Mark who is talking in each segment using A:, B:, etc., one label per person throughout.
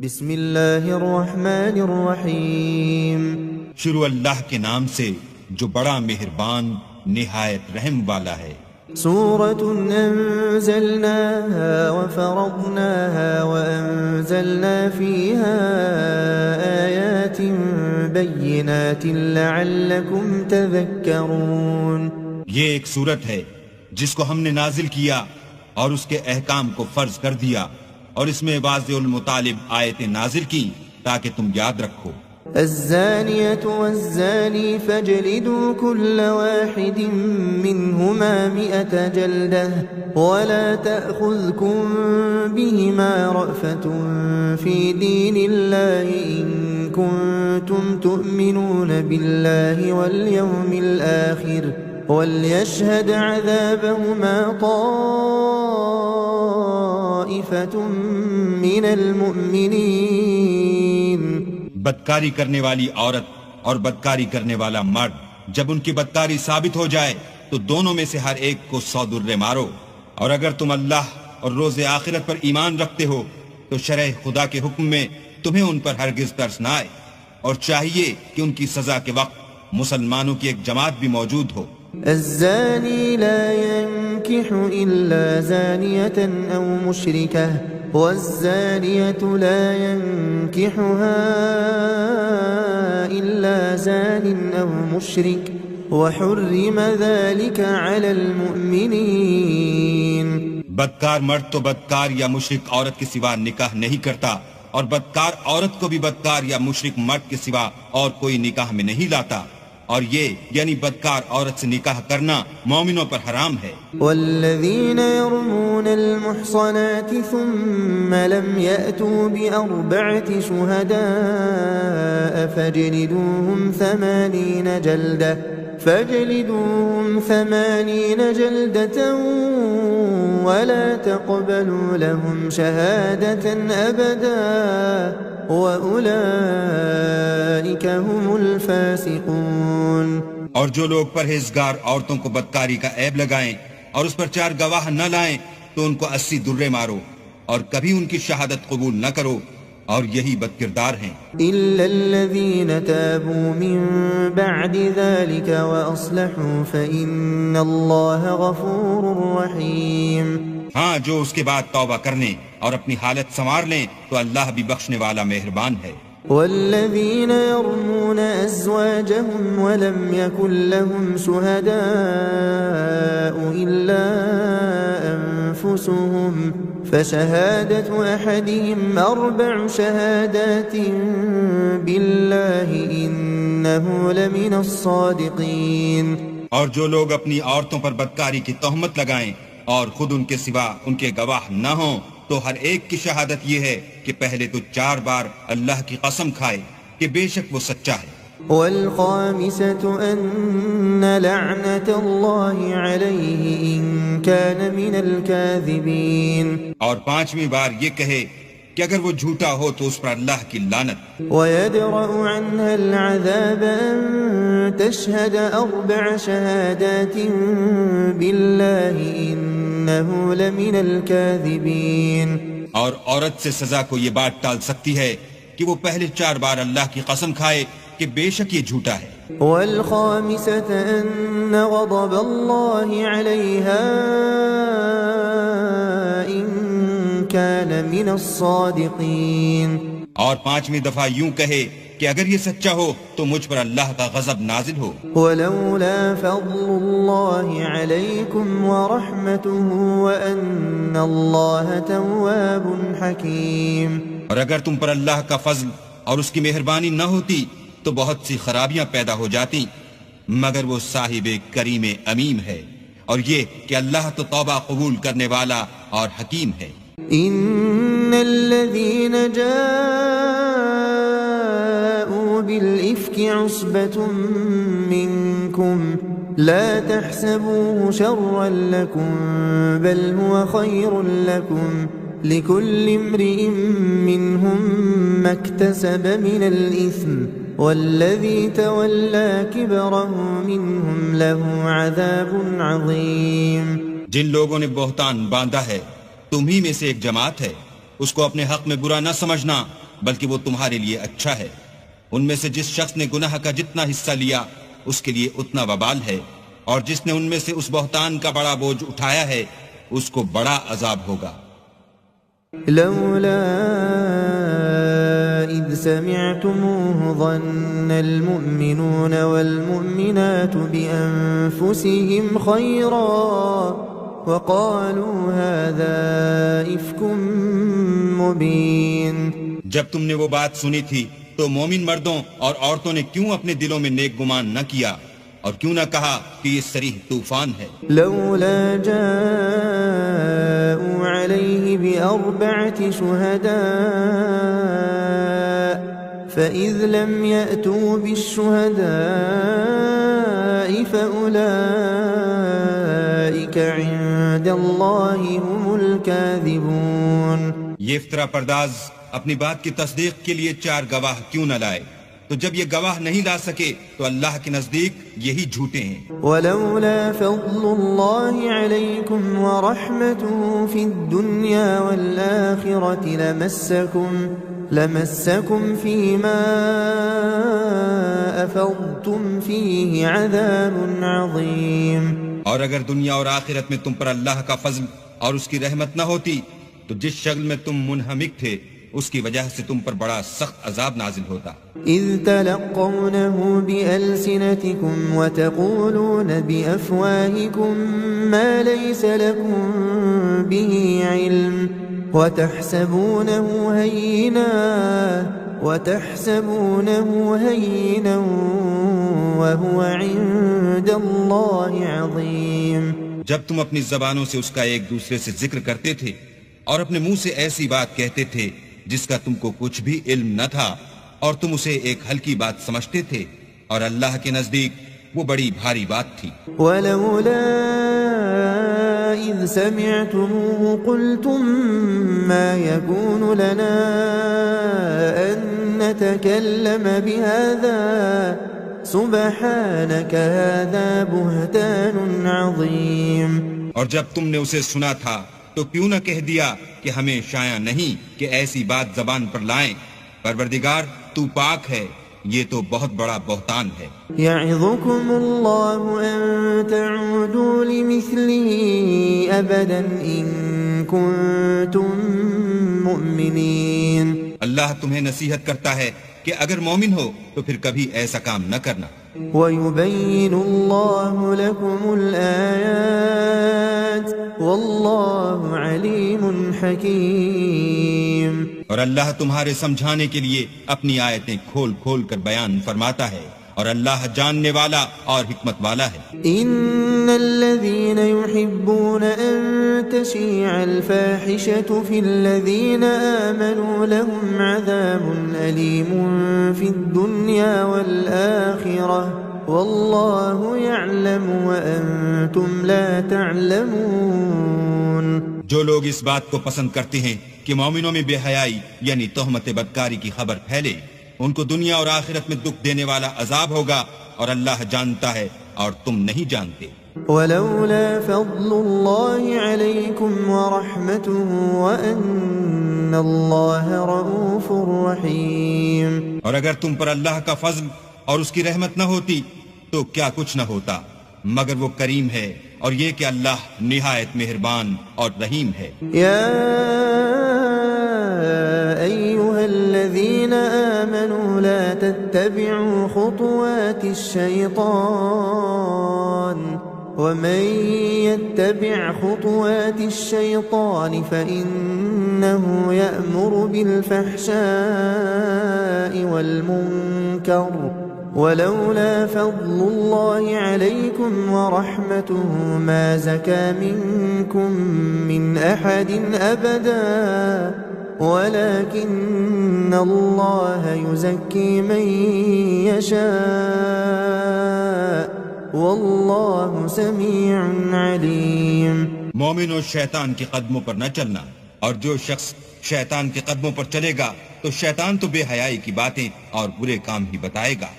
A: بسم اللہ الرحمن الرحیم
B: شروع اللہ کے نام سے جو بڑا مہربان نہایت رحم والا ہے۔
A: سورة أنزلناها وفرضناها وأنزلنا فيها آيات بينات لعلكم تذكرون۔
B: یہ ایک سورت ہے جس کو ہم نے نازل کیا اور اس کے احکام کو فرض کر دیا، اور اس میں واضح المطالب آیتیں نازل کی تاکہ تم یاد رکھو۔
A: الزانية والزاني فاجلدوا كل واحد منهما 100 جلدة ولا تأخذكم بهما رأفة في دين الله إن كنتم تؤمنون بالله واليوم الآخر وليشهد عذابهما طائفة من المؤمنين۔
B: بدکاری کرنے والی عورت اور بدکاری کرنے والا مرد جب ان کی بدکاری ثابت ہو جائے تو دونوں میں سے ہر ایک کو 100 درے مارو، اور اگر تم اللہ اور روز آخرت پر ایمان رکھتے ہو تو شرع خدا کے حکم میں تمہیں ان پر ہرگز ترس نہ آئے، اور چاہیے کہ ان کی سزا کے وقت مسلمانوں کی ایک جماعت بھی موجود ہو۔
A: الزاني لا ينكح إلا زانية أو مشركة والزانية لا ينكحها إلا زان أو مشرك وحرم ذلك على المؤمنين۔
B: بدکار مرد تو بدکار یا مشرک عورت کے سوا نکاح نہیں کرتا، اور بدکار عورت کو بھی بدکار یا مشرک مرد کے سوا اور کوئی نکاح میں نہیں لاتا، اور یہ یعنی بدکار عورت سے نکاح کرنا مومنوں پر حرام ہے۔
A: والذین یرمون المحصنات ثم لم یأتوا بأربعة شہداء فاجلدوهم 80 جلدة ولا تقبلوا لهم شهادة أبدا وَأُولَئِكَ هُمُ الْفَاسِقُونَ۔
B: اور جو لوگ پرہیزگار عورتوں کو بدکاری کا عیب لگائیں اور اس پر 4 گواہ نہ لائیں تو ان کو 80 درے مارو، اور کبھی ان کی شہادت قبول نہ کرو، اور یہی بدکردار ہیں۔
A: إِلَّا الَّذِينَ تَابُوا مِن بَعْدِ ذَلِكَ وَأَصْلَحُوا فَإِنَّ اللَّهَ غَفُورٌ رَحِيمٌ۔
B: ہاں، جو اس کے بعد توبہ کرنے اور اپنی حالت سنوار لیں تو اللہ بھی بخشنے والا مہربان ہے۔
A: والذین یرمون ازواجهم ولم يكن لهم شهداء إلا أنفسهم فشهادة أحدهم 4 شهادات بالله إنه لمن الصادقين۔
B: اور جو لوگ اپنی عورتوں پر بدکاری کی تہمت لگائیں اور خود ان کے سوا ان کے گواہ نہ ہوں تو ہر ایک کی شہادت یہ ہے کہ پہلے تو 4 بار اللہ کی قسم کھائے کہ بے شک وہ سچا ہے۔
A: والخامسة أن لعنة الله عليه إن كان من الكاذبين۔
B: اور 5ویں بار یہ کہے کہ اگر وہ جھوٹا ہو تو اس پر اللہ کی لعنت۔
A: ويدرأ عنها العذاب أن تشهد 4 شهادات بالله إنه لمن الكاذبين۔
B: اور عورت سے سزا کو یہ بات ٹال سکتی ہے کہ وہ پہلے 4 بار اللہ کی قسم کھائے کہ بے شک یہ جھوٹا ہے۔
A: والخامسة أن غضب الله عليها إن كان من الصادقين۔
B: اور 5ویں دفعہ یوں کہے کہ اگر یہ سچا ہو تو مجھ پر اللہ کا غضب نازل ہو۔
A: ولولا فضل الله عليكم ورحمته وأن الله تواب حكيم۔
B: اور اگر تم پر اللہ کا فضل اور اس کی مہربانی نہ ہوتی تو بہت سی خرابیاں پیدا ہو جاتی، مگر وہ صاحب کریم امیم ہے، اور یہ کہ اللہ تو توبہ قبول کرنے والا اور حکیم ہے۔
A: ان الذين جاءوا بالإفك عصبة منكم لا تحسبوه شرا لكم بل هو خير لكم لكل امرئ منهم ما اكتسب من الإثم والذي تولى كبره منهم له عذاب عظيم۔
B: جن لوگوں نے بہتان باندھا ہے تمہی میں سے ایک جماعت ہے، اس کو اپنے حق میں برا نہ سمجھنا، بلکہ وہ تمہارے لیے اچھا ہے۔ ان میں سے جس شخص نے گناہ کا جتنا حصہ لیا اس کے لیے اتنا وبال ہے، اور جس نے ان میں سے اس بہتان کا بڑا بوجھ اٹھایا ہے اس کو بڑا عذاب ہوگا۔
A: لولا إذ سمعتموه ظن المؤمنون والمؤمنات بأنفسهم خيرا وقالوا هذا إفك مبين۔
B: جب تم نے وہ بات سنی تھی تو مومن مردوں اور عورتوں نے کیوں اپنے دلوں میں نیک گمان نہ کیا اور کیوں نہ کہا کہ یہ صریح طوفان ہے؟
A: لولا جاءوا عليه بأربعة شهداء فإذ لم يأتوا بالشهداء فأولئك عند الله هم الكاذبون۔
B: یہ افترا پرداز اپنی بات کی تصدیق کے لیے 4 گواہ کیوں نہ لائے؟ تو جب یہ گواہ نہیں لا سکے تو اللہ کے نزدیک یہی جھوٹے ہیں۔
A: ولولا فضل الله عليكم ورحمته في الدنيا والآخرة لمسكم فيما أفضتم فيه عذاب عظيم۔
B: اور اگر دنیا اور آخرت میں تم پر اللہ کا فضل اور اس کی رحمت نہ ہوتی تو جس شکل میں تم منہمک تھے اس کی وجہ سے تم پر بڑا سخت عذاب نازل ہوتا۔
A: اذ تلقونه بألسنتكم وتقولون بأفواهكم ما ليس لكم به علم وتحسبونه هينا وهو عند الله عظيم۔
B: جب تم اپنی زبانوں سے اس کا ایک دوسرے سے ذکر کرتے تھے اور اپنے منہ سے ایسی بات کہتے تھے جس کا تم کو کچھ بھی علم نہ تھا اور تم اسے ایک ہلکی بات سمجھتے تھے، اور اللہ کے نزدیک وہ بڑی بھاری بات تھی۔
A: وَلَوْلَا إِذْ سَمِعْتُمُوهُ قُلْتُمْ مَا يَكُونُ لَنَا أَن نَّتَكَلَّمَ بِهَذَا سُبْحَانَكَ هَذَا بُهْتَانٌ عَظِيمٌ۔
B: اور جب تم نے اسے سنا تھا تو کیوں نہ کہہ دیا کہ ہمیں شایع نہیں کہ ایسی بات زبان پر لائیں؟ پروردگار تو پاک ہے، یہ تو بہت بڑا بہتان ہے۔
A: يعظكم الله أن تعودوا لمثله أبدا إن كنتم مؤمنين۔
B: اللہ تمہیں نصیحت کرتا ہے کہ اگر مومن ہو تو پھر کبھی ایسا کام نہ کرنا۔
A: وَيُبَيِّنُ اللَّهُ لَكُمُ الْآيَاتِ وَاللَّهُ عَلِيمٌ حَكِيمٌ۔
B: اور اللہ تمہارے سمجھانے کے لیے اپنی آیتیں کھول کھول کر بیان فرماتا ہے، اور اللہ جاننے والا اور حکمت والا ہے۔
A: إِنَّ الَّذِينَ يُحِبُّونَ أَن تَشِيعَ الْفَاحِشَةُ فِي الَّذِينَ آمَنُوا لَهُمْ عَذَابٌ أَلِيمٌ فِي الدُّنْيَا وَالْآخِرَةِ وَاللَّهُ يَعْلَمُ وَأَنْتُمْ لَا تَعْلَمُونَ۔
B: جو لوگ اس بات کو پسند کرتے ہیں کہ مومنوں میں بے حیائی یعنی تہمت بدکاری کی خبر پھیلے، ان کو دنیا اور آخرت میں دکھ دینے والا عذاب ہوگا، اور اللہ جانتا ہے اور تم نہیں جانتے۔
A: ولولا فضل الله عليكم ورحمته وأن الله رؤوف رحيم۔
B: اور اگر تم پر اللہ کا فضل اور اس کی رحمت نہ ہوتی تو کیا کچھ نہ ہوتا، مگر وہ کریم ہے، اور یہ کہ اللہ نہایت مہربان اور رحیم ہے۔
A: يا أيها الذين آمنوا لا تتبعوا خطوات الشيطان ومن يتبع خطوات الشيطان فإنه يأمر بالفحشاء والمنكر ولولا فضل الله عليكم ورحمته ما زكى منكم من أحد أبدا ولكن الله يزكي من يشاء واللہ سمیع علیم۔
B: مومنوں شیطان کے قدموں پر نہ چلنا، اور جو شخص شیطان کے قدموں پر چلے گا تو شیطان تو بے حیائی کی باتیں اور برے کام ہی بتائے گا،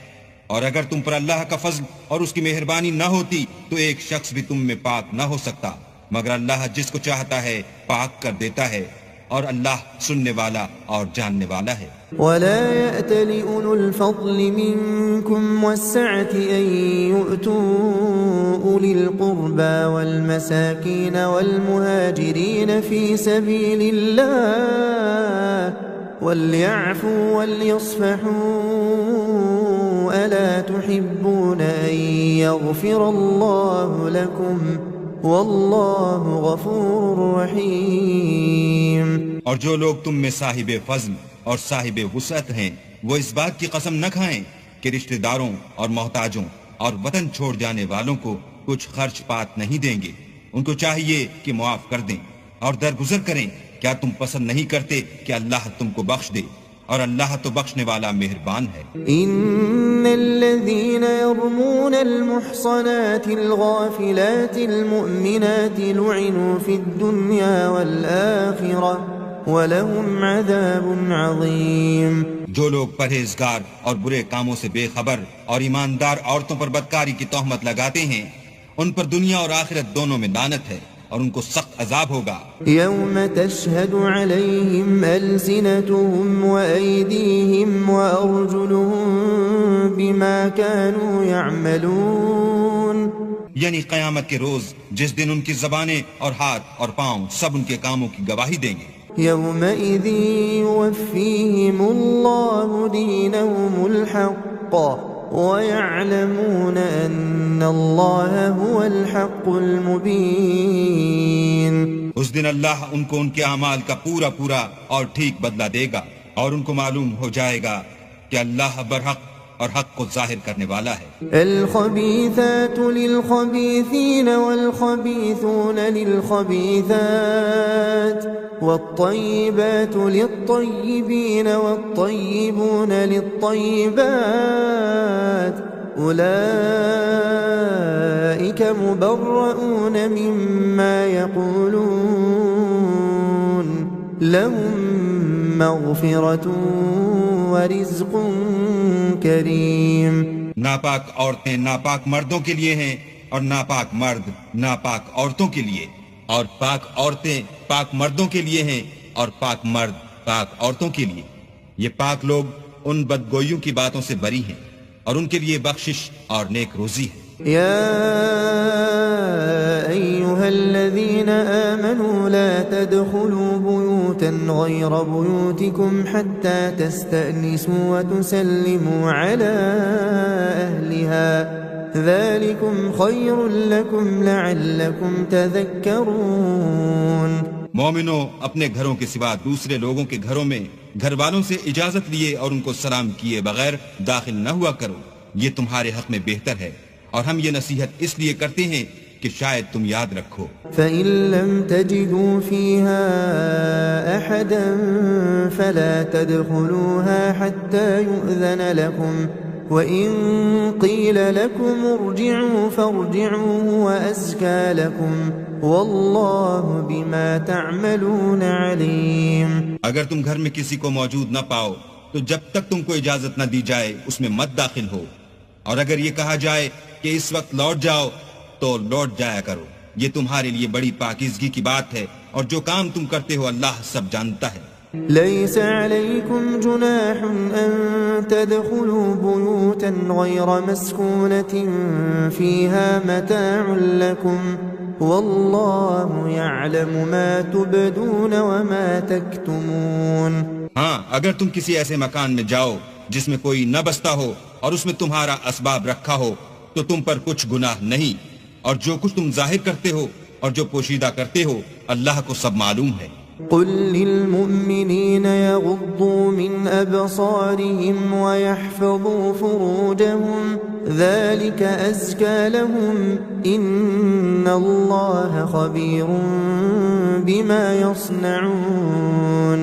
B: اور اگر تم پر اللہ کا فضل اور اس کی مہربانی نہ ہوتی تو ایک شخص بھی تم میں پاک نہ ہو سکتا، مگر اللہ جس کو چاہتا ہے پاک کر دیتا ہے، اور اللہ سننے والا اور جاننے والا ہے۔
A: ولا يأتل أولو الفضل منكم والسعة أن يؤتوا أولي القربى والمساكين والمهاجرين في سبيل الله وليعفوا وليصفحوا ألا تحبون أن يغفر الله لكم واللہ غفور رحیم۔
B: اور جو لوگ تم میں صاحب فضل اور صاحب وسعت ہیں وہ اس بات کی قسم نہ کھائیں کہ رشتہ داروں اور محتاجوں اور وطن چھوڑ جانے والوں کو کچھ خرچ پات نہیں دیں گے، ان کو چاہیے کہ معاف کر دیں اور درگزر کریں۔ کیا تم پسند نہیں کرتے کہ اللہ تم کو بخش دے؟ اور اللہ تو بخشنے والا مہربان ہے۔
A: ان الذين يرمون المحصنات الغافلات المؤمنات لعنوا في الدنيا والآخرة ولهم عذاب عظيم۔
B: جو لوگ پرہیزگار اور برے کاموں سے بے خبر اور ایماندار عورتوں پر بدکاری کی تہمت لگاتے ہیں ان پر دنیا اور آخرت دونوں میں لعنت ہے اور ان کو سخت عذاب ہوگا۔
A: یوم تشہد علیہم السنتهم وأیدیہم وأرجلهم بما كانوا يعملون،
B: یعنی قیامت کے روز جس دن ان کی زبانیں اور ہاتھ اور پاؤں سب ان کے کاموں کی گواہی دیں گے۔
A: یومئذ یوفیہم اللہ دینہم الحق وَيَعْلَمُونَ أَنَّ اللَّهَ هُوَ الْحَقُّ الْمُبِينُ۔
B: اس دن اللہ ان کو ان کے اعمال کا پورا پورا اور ٹھیک بدلہ دے گا اور ان کو معلوم ہو جائے گا کہ اللہ برحق اور حق کو ظاہر کرنے والا ہے۔
A: الخبیثات للخبیثین والخبیثون للخبیثات والطیبات للطیبین والطیبون للطیبات اولئک مبرؤون مما یقولون لهم مغفرۃ ورزق کریم۔
B: ناپاک عورتیں ناپاک مردوں کے لیے ہیں اور ناپاک مرد ناپاک عورتوں کے لیے، اور پاک عورتیں پاک مردوں کے لیے ہیں اور پاک مرد پاک عورتوں کے لیے۔ یہ پاک لوگ ان بدگوئیوں کی باتوں سے بری ہیں اور ان کے لیے بخشش اور نیک روزی ہے۔
A: یا ایہا الذین آمنوا لا تدخلوا بیوتا غیر بیوتکم حتی تستأنسوا وتسلموا علی اہلها ذالکم خیر لکم لعلکم تذکرون۔
B: مومنوں اپنے گھروں کے سوا دوسرے لوگوں کے گھروں میں گھر والوں سے اجازت لیے اور ان کو سلام کیے بغیر داخل نہ ہوا کرو، یہ تمہارے حق میں بہتر ہے، اور ہم یہ نصیحت اس لیے کرتے ہیں کہ شاید تم یاد رکھو۔
A: فَإِن لَّمْ تَجِدُوا فِيهَا أَحَدًا فَلَا تَدْخُلُوهَا حَتَّى يُؤْذَنَ لَكُمْ وَإِن قِيلَ لَكُمْ ارْجِعُوا فَارْجِعُوا هُوَ أَزْكَىٰ لَكُمْ وَاللَّهُ بِمَا تَعْمَلُونَ عَلِيمٌ۔
B: اگر تم گھر میں کسی کو موجود نہ پاؤ تو جب تک تم کو اجازت نہ دی جائے اس میں مت داخل ہو، اور اگر یہ کہا جائے کہ اس وقت لوٹ جاؤ تو لوٹ جایا کرو، یہ تمہارے لیے بڑی پاکیزگی کی بات ہے، اور جو کام تم کرتے ہو اللہ سب جانتا ہے۔
A: ليس عليكم جناح أن تدخلوا بيوتا غير مسكونة فيها متاع لكم والله يعلم ما تبدون وما تكتمون۔
B: ہاں اگر تم کسی ایسے مکان میں جاؤ جس میں کوئی نہ بستا ہو اور اس میں تمہارا اسباب رکھا ہو تو تم پر کچھ گناہ نہیں، اور جو کچھ تم ظاہر کرتے ہو اور جو پوشیدہ کرتے ہو اللہ کو سب معلوم ہے۔
A: قل للمؤمنين يغضوا من أبصارهم ويحفظوا فروجهم ذلك أزكى لهم إن الله خبير بما يصنعون۔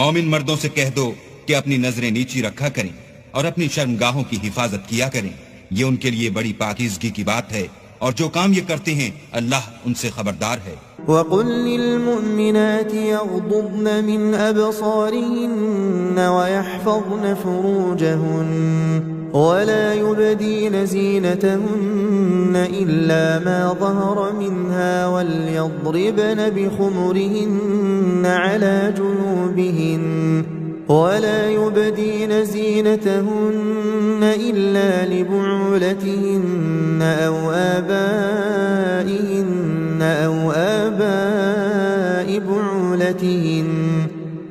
B: مومن مردوں سے کہہ دو کہ اپنی نظریں نیچی رکھا کریں اور اپنی شرمگاہوں کی حفاظت کیا کریں، یہ ان کے لیے بڑی پاکیزگی کی بات ہے اور جو کام یہ کرتے ہیں اللہ ان سے خبردار ہے۔
A: وَقُلْ لِلْمُؤْمِنَاتِ يَغْضُضْنَ مِنْ أَبْصَارِهِنَّ وَيَحْفَظْنَ فُرُوجَهُنَّ وَلَا يُبْدِينَ زِينَتَهُنَّ إِلَّا مَا ظَهَرَ مِنْهَا وَلْيَضْرِبْنَ بِخُمُرِهِنَّ عَلَى جُيُوبِهِنَّ ولا يبدين زينتهن إلا لبعولتهن أو آبائهن أو آباء بعولتهن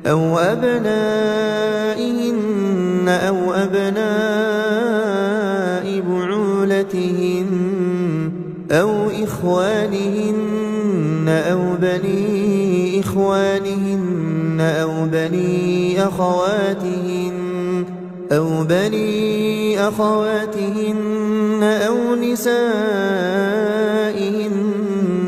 A: أو أبنائهن أو أبناء بعولتهن أو إخوانهن أو بني إخوانهن أو بني أخواتهن أو نسائهن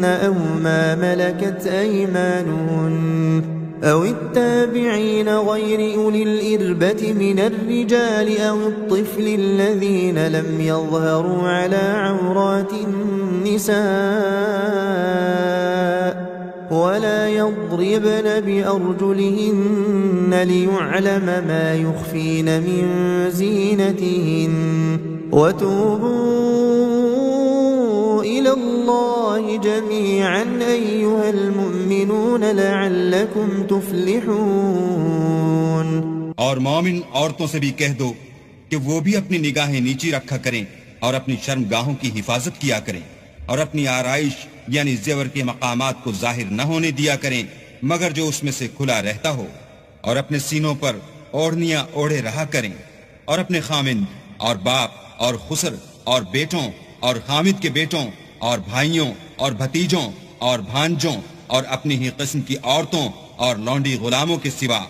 A: أو ما ملكت أيمانهن أو التابعين غير أولي الإربة من الرجال أو الطفل الذين لم يظهروا على عورات النساء ولا يضربن بأرجلهن ليعلم ما يخفين من زينتهن وتوبوا إلى الله جميعا أيها المؤمنون لعلكم تفلحون۔
B: اور مومن عورتوں سے بھی کہہ دو کہ وہ بھی اپنی نگاہیں نیچی رکھا کریں اور اپنی شرمگاہوں کی حفاظت کیا کریں اور اپنی آرائش یعنی زیور کے مقامات کو ظاہر نہ ہونے دیا کریں مگر جو اس میں سے کھلا رہتا ہو، اور اپنے سینوں پر اوڑھنیاں اوڑھے رہا کریں، اور اپنے خامند اور باپ اور خسر اور بیٹوں اور خامد کے بیٹوں اور بھائیوں اور بھتیجوں اور بھانجوں اور اپنی ہی قسم کی عورتوں اور لونڈی غلاموں کے سوا،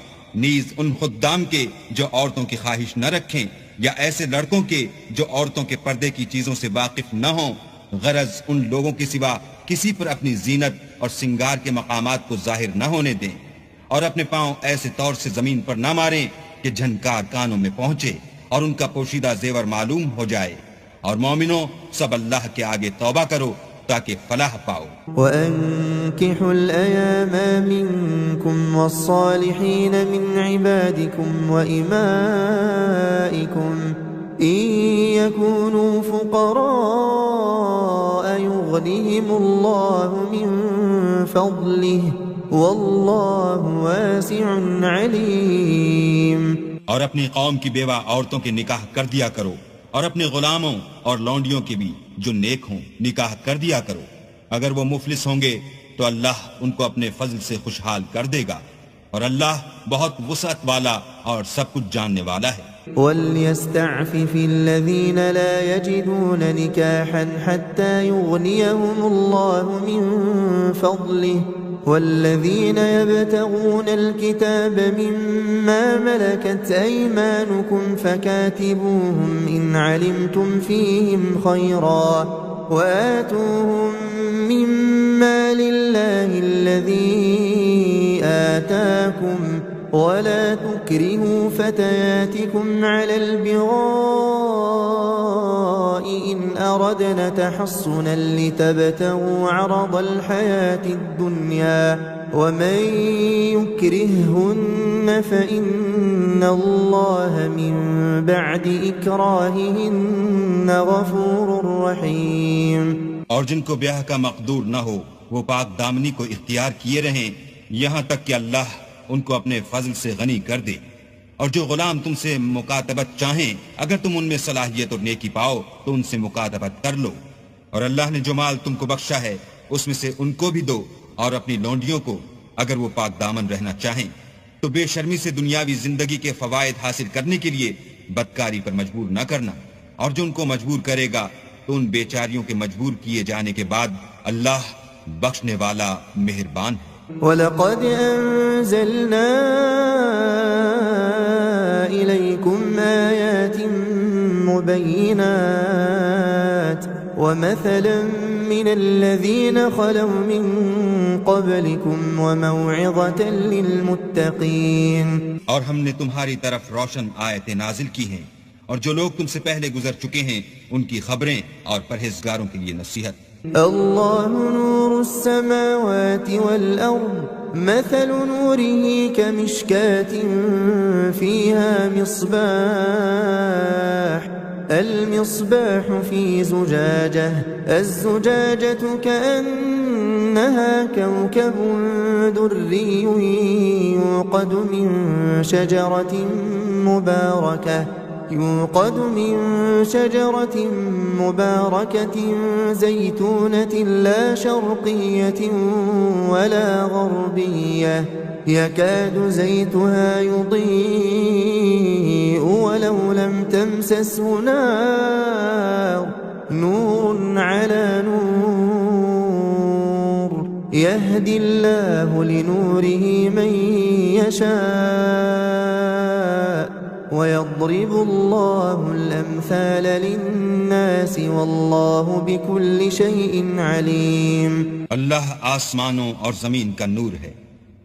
B: نیز ان خدام کے جو عورتوں کی خواہش نہ رکھیں، یا ایسے لڑکوں کے جو عورتوں کے پردے کی چیزوں سے واقف نہ ہوں، غرض ان لوگوں کے سوا کسی پر اپنی زینت اور سنگار کے مقامات کو ظاہر نہ ہونے دیں، اور اپنے پاؤں ایسے طور سے زمین پر نہ ماریں کہ جھنکار کانوں میں پہنچے اور ان کا پوشیدہ زیور معلوم ہو جائے۔ اور مومنوں سب اللہ کے آگے توبہ کرو تاکہ فلاح پاؤ۔
A: وَأَنكِحُوا الْأَيَامَ مِنكُمْ وَالصَّالِحِينَ مِنْ عِبَادِكُمْ وَإِمَائِكُمْ إِن يَكُونُوا فُقَرَاءَ يُغْنِهِمُ اللَّهُ مِنْ فَضْلِهِ وَاللَّهُ وَاسِعٌ عَلِيمٌ۔
B: اور اپنی قوم کی بیوہ عورتوں کے نکاح کر دیا کرو، اور اپنے غلاموں اور لونڈیوں کے بھی جو نیک ہوں نکاح کر دیا کرو۔ اگر وہ مفلس ہوں گے تو اللہ ان کو اپنے فضل سے خوشحال کر دے گا، اور اللہ بہت وسعت والا اور سب کچھ جاننے والا ہے۔
A: وَلْيَسْتَعْفِفِ الَّذِينَ لَا يَجِدُونَ نِكَاحًا حَتَّى يُغْنِيَهُمُ اللَّهُ مِنْ فَضْلِهِ والذين يبتغون الكتاب مما ملكت أيمانكم فكاتبوهم إن علمتم فيهم خيرا وآتوهم مما لله الذي آتاكم ولا تكرهوا فتياتكم على البغاء إن أردنا تحصنا لتبتغوا عرض الحياة الدنيا ومن يكرههن فإن الله من بعد إكراههن غفور رحيم۔
B: اور جن کو بیاہ کا مقدور نہ ہو وہ پاک دامنی کو اختیار کیے رہیں یہاں تک کہ اللہ ان کو اپنے فضل سے غنی کر دے۔ اور جو غلام تم سے مکاتبت چاہیں اگر تم ان میں صلاحیت اور نیکی پاؤ تو ان سے مکاتبت کر لو، اور اللہ نے جو مال تم کو بخشا ہے اس میں سے ان کو بھی دو، اور اپنی لونڈیوں کو اگر وہ پاک دامن رہنا چاہیں تو بے شرمی سے دنیاوی زندگی کے فوائد حاصل کرنے کے لیے بدکاری پر مجبور نہ کرنا، اور جو ان کو مجبور کرے گا تو ان بیچاریوں کے مجبور کیے جانے کے بعد اللہ بخشنے والا مہربان ہے۔
A: وَلَقَدْ أَنزَلْنَا إِلَيْكُمْ آيَاتٍ مُبَيِّنَاتٍ وَمَثَلًا مِّنَ الَّذِينَ خَلَوْا مِن قَبْلِكُمْ وَمَوْعِظَةً لِّلْمُتَّقِينَ۔
B: اور ہم نے تمہاری طرف روشن آیتیں نازل کی ہیں، اور جو لوگ تم سے پہلے گزر چکے ہیں ان کی خبریں اور پرہیزگاروں کے لیے نصیحت۔
A: الله نور السماوات والأرض مثل نوره كمشكاة فيها مصباح المصباح في زجاجة الزجاجة كأنها كوكب دري يوقد من شجرة مباركة زيتونة لا شرقية ولا غربية يكاد زيتها يضيء ولو لم تمسسه نار نور على نور يهدي الله لنوره من يشاء ويضرب الله الأمثال للناس والله بكل شيء عليم.
B: اللہ آسمانوں اور زمین کا نور ہے.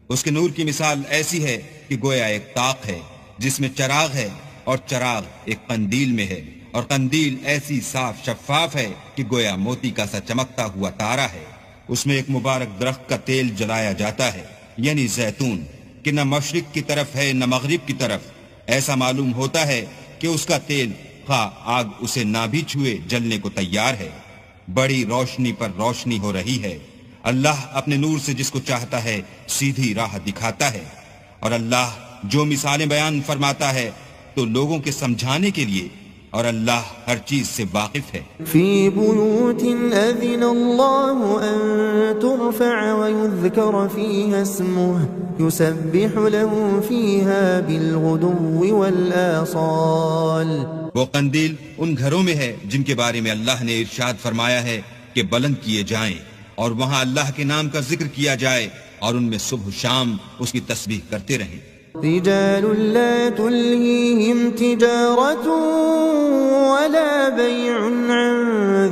B: اس کے نور کی مثال ایسی ہے کہ گویا ایک طاق ہے جس میں چراغ ہے اور چراغ ایک قندیل میں ہے اور قندیل ایسی صاف شفاف ہے کہ گویا موتی کا سا چمکتا ہوا تارا ہے. اس میں ایک مبارک درخت کا تیل جلایا جاتا ہے یعنی زیتون کہ نہ مشرق کی طرف ہے نہ مغرب کی طرف. ایسا معلوم ہوتا ہے کہ اس کا تیل خواہ آگ اسے نہ بھی چھوئے جلنے کو تیار ہے. بڑی روشنی پر روشنی ہو رہی ہے. اللہ اپنے نور سے جس کو چاہتا ہے سیدھی راہ دکھاتا ہے اور اللہ جو مثالیں بیان فرماتا ہے تو لوگوں کے سمجھانے کے لیے اور اللہ ہر چیز سے واقف ہے.
A: فی بیوت اذن اللہ ان ترفع ویذکر فیہا اسمہ یسبح له فیہا بالغدو والآصال.
B: وہ قندیل ان گھروں میں ہے جن کے بارے میں اللہ نے ارشاد فرمایا ہے کہ بلند کیے جائیں اور وہاں اللہ کے نام کا ذکر کیا جائے اور ان میں صبح شام اس کی تسبیح کرتے رہیں.
A: رجال لا تلهيهم تجارة ولا بيع عن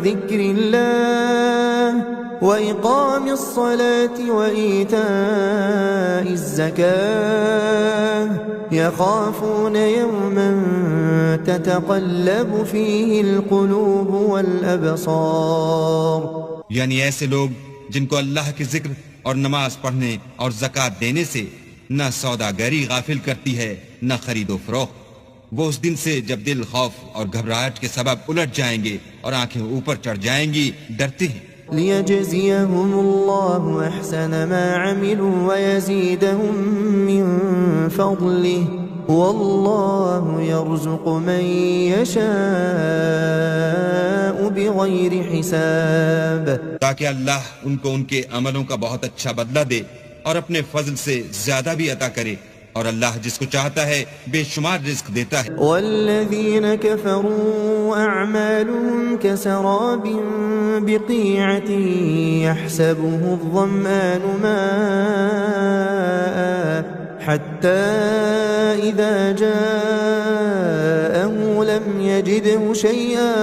A: ذكر الله وإقام الصلاة وإيتاء الزكاة يخافون يوما تتقلب فيه القلوب والأبصار.
B: یعنی ایسے لوگ جن کو اللہ کے ذکر اور نماز پڑھنے اور زکوٰۃ دینے سے نہ سوداگری غافل کرتی ہے نہ خرید و فروخت. وہ اس دن سے جب دل خوف اور گھبراہٹ کے سبب الٹ جائیں گے اور آنکھیں اوپر چڑھ جائیں گی ڈرتے ہیں.
A: لِيَجْزِيَهُمُ اللَّهُ أَحْسَنَ مَا عَمِلُوا وَيَزِيدَهُم مِّن فَضْلِهِ وَاللَّهُ يَرْزُقُ مَن يَشَاءُ بِغَيْرِ حِسَابٍ.
B: تاکہ اللہ ان کو ان کے عملوں کا بہت اچھا بدلہ دے اور اپنے فضل سے زیادہ بھی عطا کرے اور اللہ جس کو چاہتا ہے بے شمار رزق دیتا ہے.
A: والذین كفروا اعمالهم كسراب بقيعة يحسبه الظمآن ماء حتى إذا جاءه لم يجده شيئا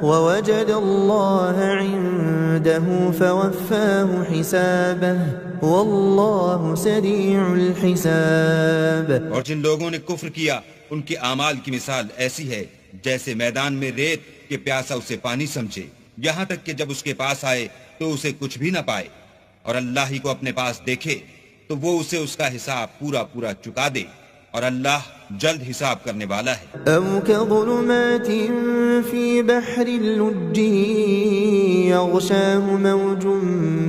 A: ووجد الله عنده فوفاه حسابه واللہ سریع الحساب.
B: اور جن لوگوں نے کفر کیا ان کے اعمال کی مثال ایسی ہے جیسے میدان میں ریت کہ پیاسا اسے پانی سمجھے یہاں تک کہ جب اس کے پاس آئے تو اسے کچھ بھی نہ پائے اور اللہ ہی کو اپنے پاس دیکھے تو وہ اسے اس کا حساب پورا پورا چکا دے اور اللہ جلد حساب کرنے والا ہے.
A: او كظلمات في بحر اللجي يغشاه موج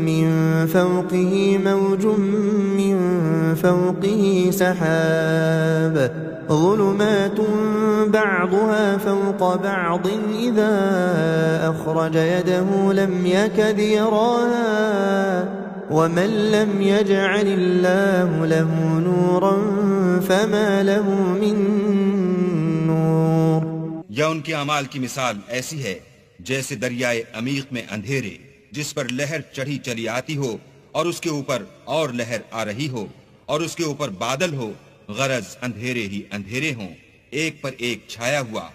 A: من فوقه موج من فوقه سحاب ظلمات بعضها فوق بعض إذا أخرج يده لم يكد يراها ومن لم يجعل الله له نورا فما له من نور.
B: یا ان کے اعمال کی مثال ایسی ہے جیسے دریائے عمیق میں اندھیرے جس پر لہر چڑھی چلی آتی ہو اور اس کے اوپر اور لہر آ رہی ہو اور اس کے اوپر بادل ہو غرض اندھیرے ہی اندھیرے ہوں ایک پر ایک چھایا ہوا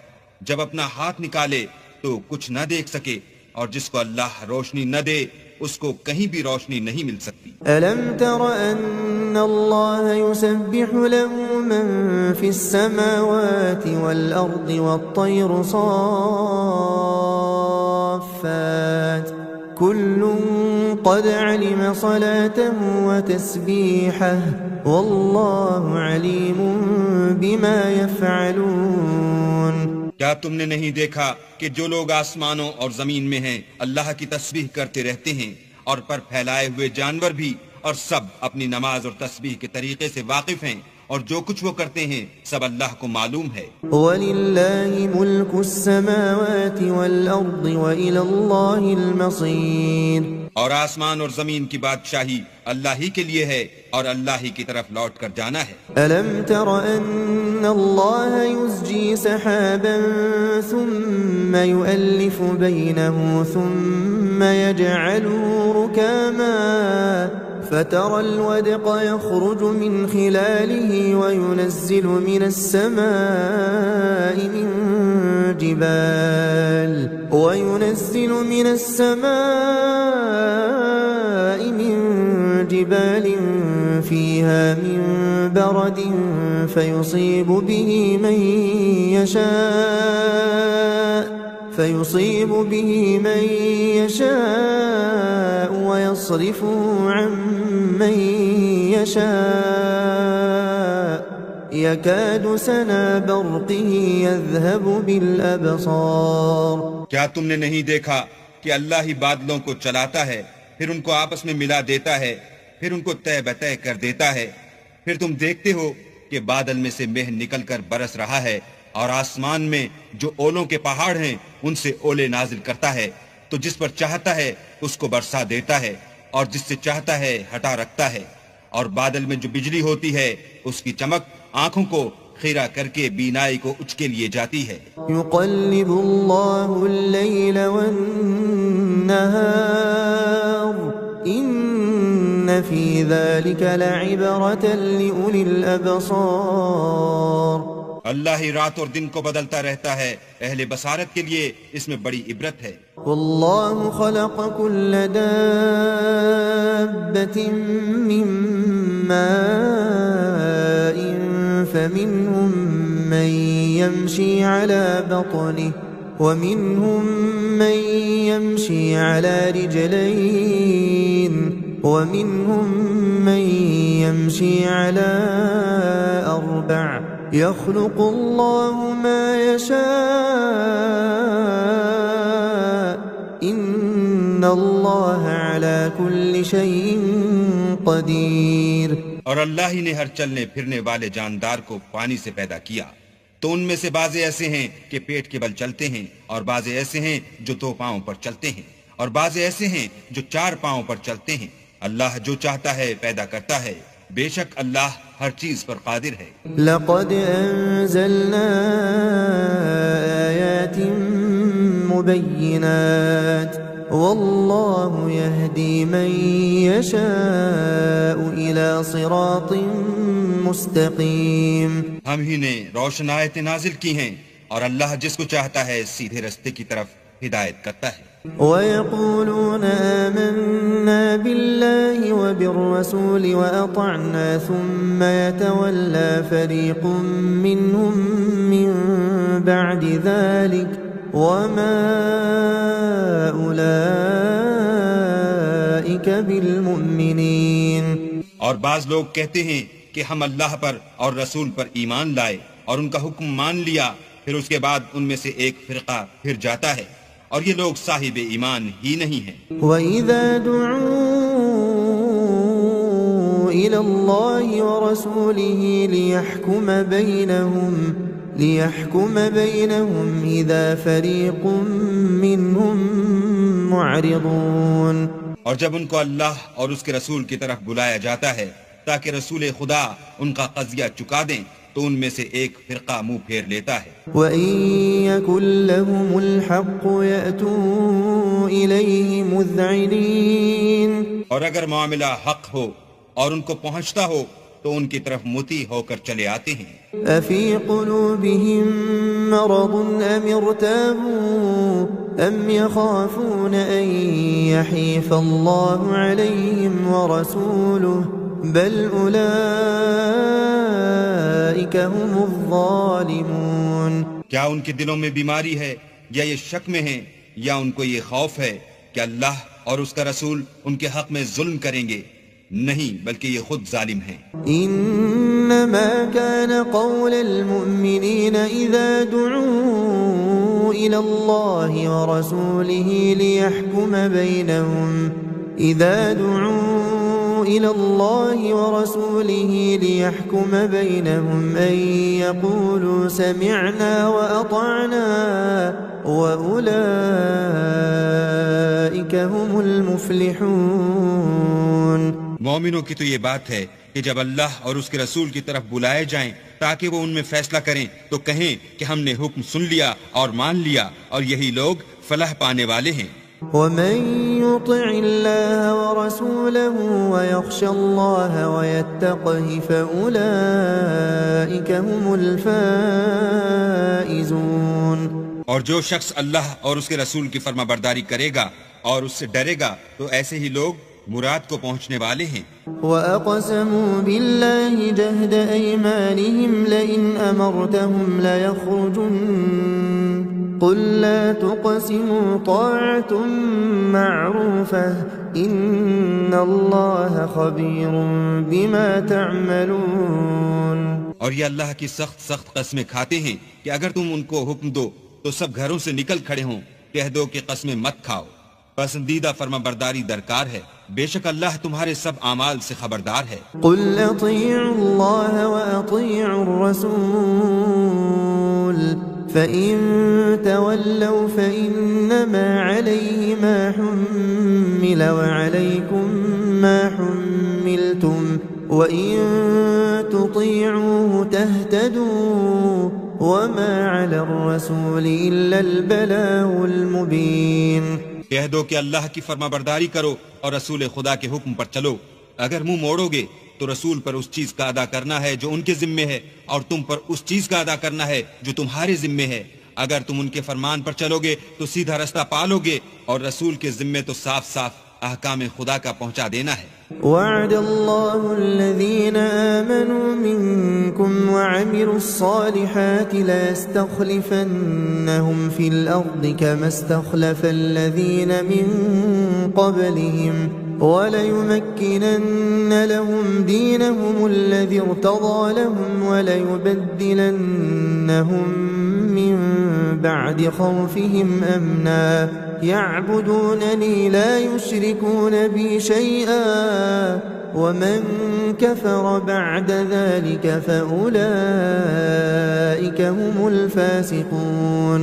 B: جب اپنا ہاتھ نکالے تو کچھ نہ دیکھ سکے اور جس کو اللہ روشنی نہ دے اس کو کہیں بھی روشنی نہیں مل سکتی.
A: ألم تر أن الله يسبح له من في السماوات والأرض والطير صافات كل قد علم صلاته وتسبيحه والله عليم بما يفعلون.
B: کیا تم نے نہیں دیکھا کہ جو لوگ آسمانوں اور زمین میں ہیں اللہ کی تسبیح کرتے رہتے ہیں اور پر پھیلائے ہوئے جانور بھی، اور سب اپنی نماز اور تسبیح کے طریقے سے واقف ہیں، اور جو کچھ وہ کرتے ہیں سب اللہ کو معلوم ہے.
A: وَلِلَّهِ مُلْكُ السَّمَاوَاتِ وَالْأَرْضِ وَإِلَى اللَّهِ الْمَصِيرُ.
B: اور آسمان اور زمین کی بادشاہی اللہ ہی کے لیے ہے اور اللہ ہی کی طرف لوٹ کر جانا ہے.
A: أَلَمْ تَرَ أَنَّ اللَّهَ يُزْجِي سَحَابًا ثُمَّ يُؤَلِّفُ بَيْنَهُ ثُمَّ يَجْعَلُهُ رُكَامًا فَتَرَى الْوَدْقَ يَخْرُجُ مِنْ خِلَالِهِ وَيُنَزِّلُ مِنَ السَّمَاءِ مِنْ جِبَالٍ فِيهَا مِنْ بَرَدٍ فَيُصِيبُ بِهِ مَنْ يَشَاءُ وَيَصْرِفُهُ عَنْ مَنْ يَشَاءُ يَكَادُ سَنَا بَرْقِهِ يَذْهَبُ بِالْأَبْصَارِ.
B: کیا تم نے نہیں دیکھا کہ اللہ ہی بادلوں کو چلاتا ہے، پھر ان کو آپس میں ملا دیتا ہے، پھر ان کو طے بطے کر دیتا ہے، پھر تم دیکھتے ہو کہ بادل میں سے مہ نکل کر برس رہا ہے، اور آسمان میں جو اولوں کے پہاڑ ہیں ان سے اولے نازل کرتا ہے، تو جس پر چاہتا ہے اس کو برسا دیتا ہے اور جس سے چاہتا ہے ہٹا رکھتا ہے. اور بادل میں جو بجلی ہوتی ہے اس کی چمک آنکھوں کو خیرہ کر کے بینائی کو اچ کے لیے جاتی ہے.
A: يقلب الله الليل والنهار إن في ذلك لعبرة لأولي الأبصار.
B: اللہ ہی رات اور دن کو بدلتا رہتا ہے، اہل بصارت کے لیے اس میں بڑی عبرت ہے.
A: والله خلق كل دابة من ماء فمنهم من يمشي على بطنه ومنهم من يمشي على رجلين ومنهم من يمشي على أربع يخلق الله ما يشاء إن الله على كل شيء قدير.
B: اور اللہ ہی نے ہر چلنے پھرنے والے جاندار کو پانی سے پیدا کیا، تو ان میں سے بعض ایسے ہیں کہ پیٹ کے بل چلتے ہیں، اور بعض ایسے ہیں جو 2 پاؤں پر چلتے ہیں، اور بعض ایسے ہیں جو 4 پاؤں پر چلتے ہیں. اللہ جو چاہتا ہے پیدا کرتا ہے، بے شک اللہ ہر چیز پر قادر ہے.
A: لقد انزلنا آیات مبینات واللہ یہدی من یشاء الى صراط مستقیم.
B: ہم ہی نے روشن آیتیں نازل کی ہیں اور اللہ جس کو چاہتا ہے سیدھے رستے کی طرف ہدایت کرتا ہے.
A: وَيَقُولُونَ آمَنَّا بِاللَّهِ وَبِالرَّسُولِ وَأَطَعْنَا ثُمَّ يَتَوَلَّى فَرِيقٌ مِّنْهُمْ مِّن بَعْدِ ذَلِكَ وَمَا أُولَئِكَ بِالْمُؤْمِنِينَ.
B: اور بعض لوگ کہتے ہیں کہ ہم اللہ پر اور رسول پر ایمان لائے اور ان کا حکم مان لیا، پھر اس کے بعد ان میں سے ایک فرقہ پھر جاتا ہے، اور یہ لوگ صاحب ایمان ہی نہیں ہیں.
A: وَإِذَا دُعُوا إِلَى اللَّهِ وَرَسُولِهِ لِيَحْكُمَ بَيْنَهُمْ إِذَا فَرِيقٌ مِّنْهُمْ مُعْرِضُونَ.
B: اور جب ان کو اللہ اور اس کے رسول کی طرف بلایا جاتا ہے تاکہ رسول خدا ان کا قضیہ چکا دیں، تو ان میں سے ایک فرقہ منہ پھیر لیتا ہے.
A: وَإِن يَكُن لَّهُمُ الْحَقُّ يَأْتُوا إِلَيْهِ مُذْعِنِينَ.
B: اور اگر معاملہ حق ہو اور ان کو پہنچتا ہو تو ان کی طرف مطیع ہو کر چلے آتے ہیں.
A: أَفِي قُلُوبِهِم مَّرَضٌ أَمِ ارْتَابُوا أَمْ يَخَافُونَ أَن يَحِيفَ اللَّهُ عَلَيْهِمْ وَرَسُولُهُ بَلْ أُولَئِكَ هُمُ الظَّالِمُونَ.
B: کیا ان کے دلوں میں بیماری ہے یا یہ شک میں ہیں یا ان کو یہ خوف ہے کہ اللہ اور اس کا رسول ان کے حق میں ظلم کریں گے؟ نہیں، بلکہ یہ خود ظالم ہیں۔
A: إنما كان قول المؤمنين إذا دعوا إلى الله ورسوله ليحكم بينهم أن يقولوا سمعنا وأطعنا وأولئك هم المفلحون۔
B: مومنوں کی تو یہ بات ہے کہ جب اللہ اور اس کے رسول کی طرف بلائے جائیں تاکہ وہ ان میں فیصلہ کریں تو کہیں کہ ہم نے حکم سن لیا اور مان لیا، اور یہی لوگ فلاح پانے والے ہیں۔
A: ومن يطع الله ورسوله ويخشى الله ويتقه فأولئك هم الفائزون۔
B: اور جو شخص اللہ اور اس کے رسول کی فرما برداری کرے گا اور اس سے ڈرے گا تو ایسے ہی لوگ مراد کو پہنچنے والے ہیں۔
A: وَأَقْسَمُوا بِاللَّهِ جَهْدَ أَيْمَانِهِمْ لَئِنْ أَمَرْتَهُمْ لَيَخْرُجُنَّ قُلْ لَا تُقْسِمُوا طَاعَةٌ مَّعْرُوفَةٌ إِنَّ اللَّهَ خَبِيرٌ بِمَا تَعْمَلُونَ۔
B: اور یہ اللہ کی سخت قسمیں کھاتے ہیں کہ اگر تم ان کو حکم دو تو سب گھروں سے نکل کھڑے ہوں، کہہ دو کہ قسمیں مت کھاؤ، پسندیدہ فرما برداری درکار ہے، بے شک اللہ تمہارے سب اعمال سے خبردار ہے۔
A: قل اطیعوا اللہ واطیعوا الرسول فإن تولوا فإنما عليه ما حمل وعليكم ما حملتم وإن تطيعوه تهتدوا وما على الرسول إلا البلاغ المبين۔
B: کہہ دو کہ اللہ کی فرما برداری کرو اور رسول خدا کے حکم پر چلو، اگر منہ موڑو گے تو رسول پر اس چیز کا ادا کرنا ہے جو ان کے ذمے ہے، اور تم پر اس چیز کا ادا کرنا ہے جو تمہارے ذمے ہے۔ اگر تم ان کے فرمان پر چلو گے تو سیدھا رستہ پالو گے، اور رسول کے ذمے تو صاف صاف احکام خدا کا پہنچا دینا ہے۔
A: وعد الله الذين آمنوا منكم وعملوا الصالحات ليستخلفنهم في الأرض كما استخلف الذين من قبلهم وليمكنن لهم دينهم الذي ارتضى لهم وليبدلنهم من بعد خوفهم أمنا يعبدونني لا يشركون بي شيئا ومن كفر بعد ذلك فأولئك هم الفاسقون۔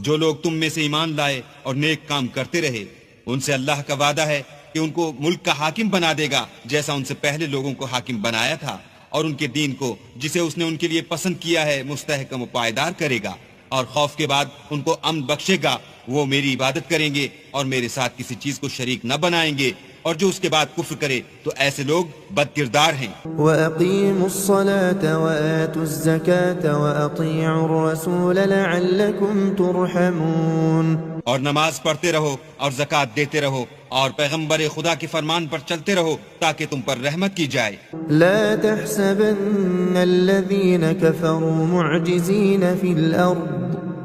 B: جو لوگ تم میں سے ایمان لائے اور نیک کام کرتے رہے ان سے اللہ کا وعدہ ہے کہ ان کو ملک کا حاکم بنا دے گا جیسا ان سے پہلے لوگوں کو حاکم بنایا تھا، اور ان کے دین کو جسے اس نے ان کے لیے پسند کیا ہے مستحکم و پائیدار کرے گا، اور خوف کے بعد ان کو امن بخشے گا۔ وہ میری عبادت کریں گے اور میرے ساتھ کسی چیز کو شریک نہ بنائیں گے، اور جو اس کے بعد کفر کرے تو ایسے لوگ بد کردار ہیں۔
A: وَأَقِيمُوا الصَّلَاةَ وَآتُوا الزَّكَاةَ وَأَطِيعُوا الرَّسُولَ لَعَلَّكُمْ تُرْحَمُونَ۔
B: اور نماز پڑھتے رہو اور زکوٰۃ دیتے رہو اور پیغمبر خدا کے فرمان پر چلتے رہو تاکہ تم پر رحمت کی جائے۔
A: لا تحسبن الذين كفروا معجزين في الأرض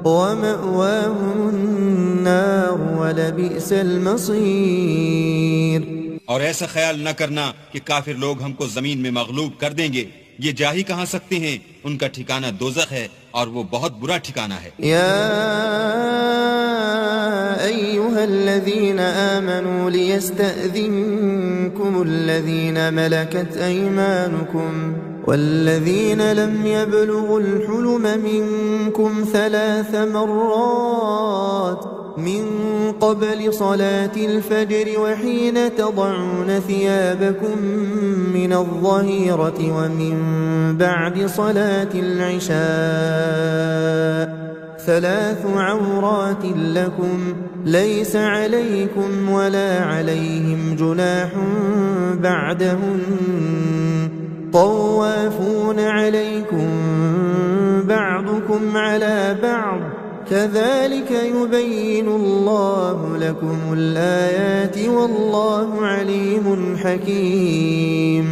A: ومأواهم النار ولبئس المصير۔
B: اور ایسا خیال نہ کرنا کہ کافر لوگ ہم کو زمین میں مغلوب کر دیں گے، یہ جا ہی کہاں سکتے ہیں، ان کا ٹھکانہ دوزخ ہے اور وہ بہت برا ٹھکانہ ہے۔
A: يا أيها الذين آمنوا ليستأذنكم الذين ملكت أيمانكم والذين لم يبلغوا الحلم منكم 3 مرات من قبل صلاة الفجر وحين تضعون ثيابكم من الظهيرة ومن بعد صلاة العشاء 3 عورات لكم ليس عليكم ولا عليهم جناح بعدهن طوافون عليكم بعضكم على بعض كذلك يبين الله لكم الآيات والله عليم حكيم۔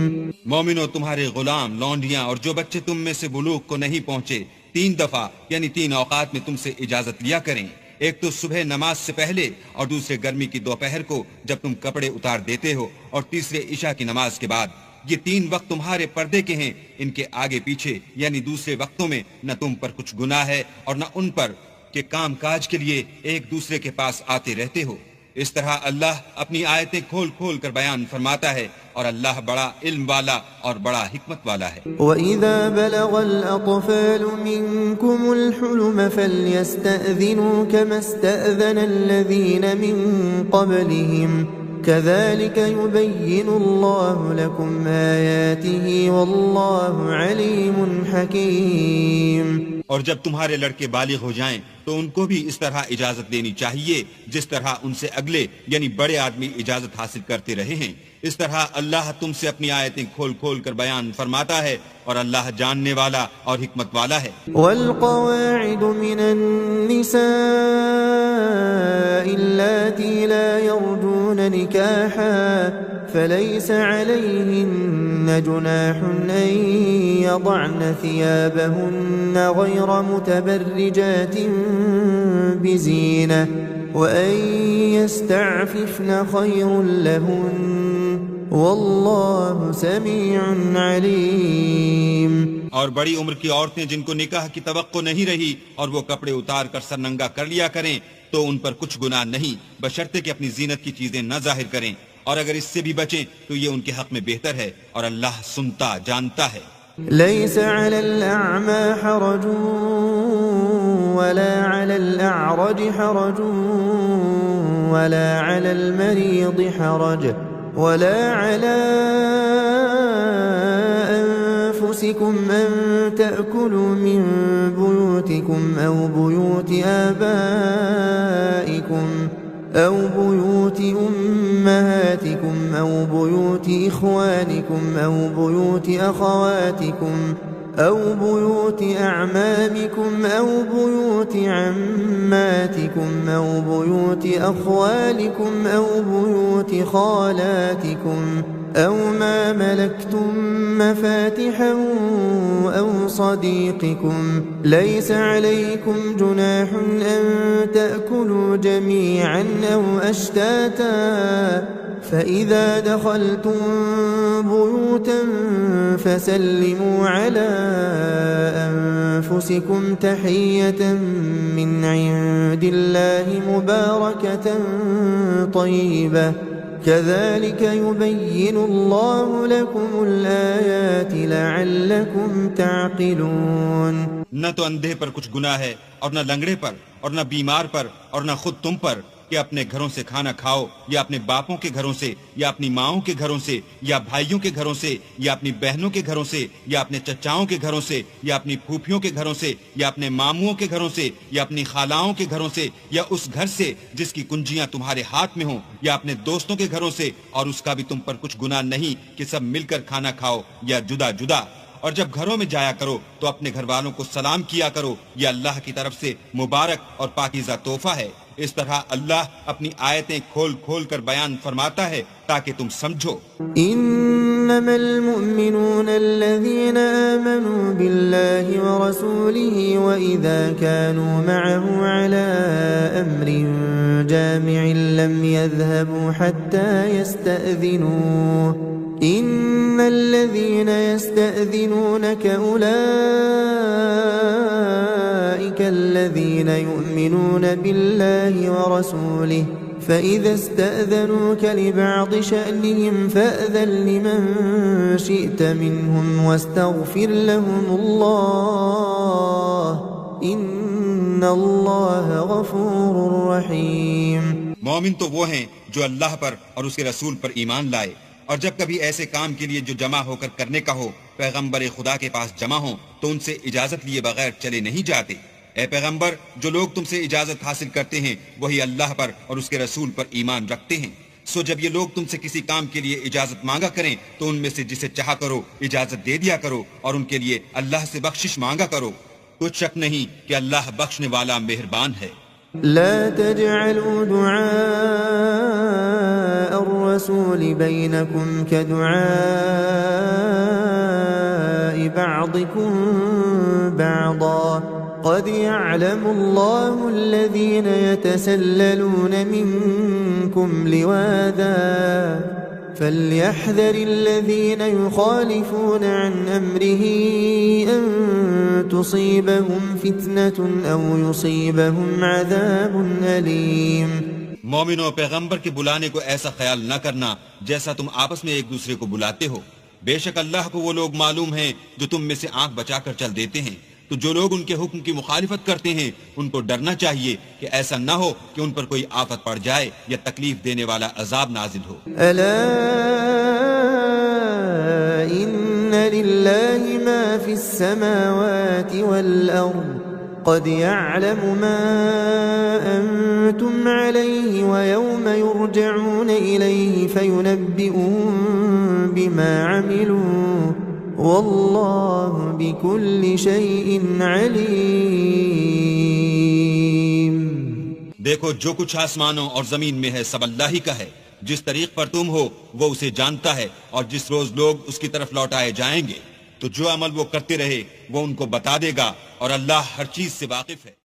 B: مومنو، تمہارے غلام، لونڈیاں اور جو بچے تم میں سے بلوغ کو نہیں پہنچے 3 دفعہ یعنی 3 اوقات میں تم سے اجازت لیا کریں، ایک تو صبح نماز سے پہلے اور دوسرے گرمی کی دوپہر کو جب تم کپڑے اتار دیتے ہو، اور تیسرے عشاء کی نماز کے بعد۔ یہ 3 وقت تمہارے پردے کے ہیں، ان کے آگے پیچھے یعنی دوسرے وقتوں میں نہ تم پر کچھ گناہ ہے اور نہ ان پر کہ کام کاج کے لیے ایک دوسرے کے پاس آتے رہتے ہو۔ اس طرح اللہ اپنی آیتیں کھول کھول کر بیان فرماتا ہے، اور اللہ بڑا علم والا اور بڑا حکمت والا ہے۔
A: وَإِذَا بَلَغَ الْأَطْفَالُ مِنْكُمُ الْحُلُمَ فَلْيَسْتَأْذِنُوا كَمَا اسْتَأْذَنَ الَّذِينَ مِنْ قَبْلِهِمْ كَذَلِكَ يُبَيِّنُ اللَّهُ لَكُمْ آيَاتِهِ وَاللَّهُ عَلِيمٌ حَكِيمٌ۔
B: اور جب تمہارے لڑکے بالغ ہو جائیں تو ان کو بھی اس طرح اجازت دینی چاہیے جس طرح ان سے اگلے یعنی بڑے آدمی اجازت حاصل کرتے رہے ہیں۔ اس طرح اللہ تم سے اپنی آیتیں کھول کھول کر بیان فرماتا ہے، اور اللہ جاننے والا اور حکمت والا ہے۔
A: والقواعد من النساء اللاتي لا يرجون نكاحا فليس عليهن جناح أن يضعن ثيابهن غير متبرجات بزينة وأن يستعففن خير لهن واللہ سمیع علیم۔
B: اور بڑی عمر کی عورتیں جن کو نکاح کی توقع نہیں رہی اور وہ کپڑے اتار کر سرننگا کر لیا کریں تو ان پر کچھ گناہ نہیں، بشرطے کہ اپنی زینت کی چیزیں نہ ظاہر کریں، اور اگر اس سے بھی بچیں تو یہ ان کے حق میں بہتر ہے، اور اللہ سنتا جانتا ہے۔
A: لیس علی الاعمى حرج ولا علی الاعرج حرج ولا علی المریض حرج ولا على أنفسكم أن تأكلوا من بيوتكم أو بيوت آبائكم أو بيوت أمهاتكم أو بيوت إخوانكم أو بيوت أخواتكم أو بيوت أعمامكم أو بيوت عماتكم أو بيوت أخوالكم أو بيوت خالاتكم أو ما ملكتم مفاتحه أو صديقكم ليس عليكم جناح أن تأكلوا جميعا أو أشتاتا فإذا دخلتم بيوتا فسلموا على أنفسكم تحية من عند الله مباركة طيبة كذلك يبين الله لكم الآيات لعلكم تعقلون۔
B: نہ تو اندھے پر کچھ گناہ ہے اور نہ لنگڑے پر اور نہ بیمار پر اور نہ خود تم پر کہ اپنے گھروں سے کھانا کھاؤ یا اپنے باپوں کے گھروں سے یا اپنی ماؤں کے گھروں سے یا بھائیوں کے گھروں سے یا اپنی بہنوں کے گھروں سے یا اپنے چچاؤں کے گھروں سے یا اپنی پھوپھیوں کے گھروں سے یا اپنے ماموں کے گھروں سے یا اپنی خالاؤں کے گھروں سے یا اس گھر سے جس کی کنجیاں تمہارے ہاتھ میں ہوں یا اپنے دوستوں کے گھروں سے، اور اس کا بھی تم پر کچھ گناہ نہیں کہ سب مل کر کھانا کھاؤ یا جدا جدا۔ اور جب گھروں میں جایا کرو تو اپنے گھر والوں کو سلام کیا کرو، یہ اللہ کی طرف سے مبارک اور پاکیزہ تحفہ ہے۔ اس طرح اللہ اپنی آیتیں کھول کھول کر بیان فرماتا ہے تاکہ تم سمجھو۔
A: انما المؤمنون الذين آمنوا بالله ورسوله وإذا كانوا معه على أمر جامع لم يذهبوا حتى يستأذنوه إن الذين يستأذنونك أولئك الذين يؤمنون بالله ورسوله فإذا استأذنوك لبعض شأنهم فأذن لمن شئت منهم واستغفر لهم الله إن الله غفور رحيم۔
B: مومن تو وہ ہیں جو اللہ پر اور اس کے رسول پر ایمان لائے، اور جب کبھی ایسے کام کے لیے جو جمع ہو کر کرنے کا ہو پیغمبر خدا کے پاس جمع ہوں تو ان سے اجازت لیے بغیر چلے نہیں جاتے۔ اے پیغمبر، جو لوگ تم سے اجازت حاصل کرتے ہیں وہی اللہ پر اور اس کے رسول پر ایمان رکھتے ہیں، سو جب یہ لوگ تم سے کسی کام کے لیے اجازت مانگا کریں تو ان میں سے جسے چاہا کرو اجازت دے دیا کرو، اور ان کے لیے اللہ سے بخشش مانگا کرو، کچھ شک نہیں کہ اللہ بخشنے والا مہربان ہے۔
A: لا تجعلوا دعاء الرسول بينكم كدعاء بعضكم بعضا قد يعلم الله الذين يتسللون منكم لواذا فليحذر الذين يخالفون عن أمره أن تصيبهم فتنة أو يصيبهم عذاب أليم.
B: مومنوں پیغمبر کے بلانے کو ایسا خیال نہ کرنا جیسا تم آپس میں ایک دوسرے کو بلاتے ہو. بے شک اللہ کو وہ لوگ معلوم ہیں جو تم میں سے آنکھ بچا کر چل دیتے ہیں. تو جو لوگ ان کے حکم کی مخالفت کرتے ہیں ان کو ڈرنا چاہیے کہ ایسا نہ ہو کہ ان پر کوئی آفت پڑ جائے یا تکلیف دینے والا عذاب نازل ہو.
A: ألا إن لله ما في السماوات والأرض قد يعلم ما أنتم عليه ويوم يرجعون إليه فينبئهم بما عملوا والله بكل شيء عليم.
B: دیکھو جو کچھ آسمانوں اور زمین میں ہے سب اللہ ہی کا ہے. جس طریق پر تم ہو وہ اسے جانتا ہے اور جس روز لوگ اس کی طرف لوٹائے جائیں گے تو جو عمل وہ کرتے رہے وہ ان کو بتا دے گا اور اللہ ہر چیز سے واقف ہے.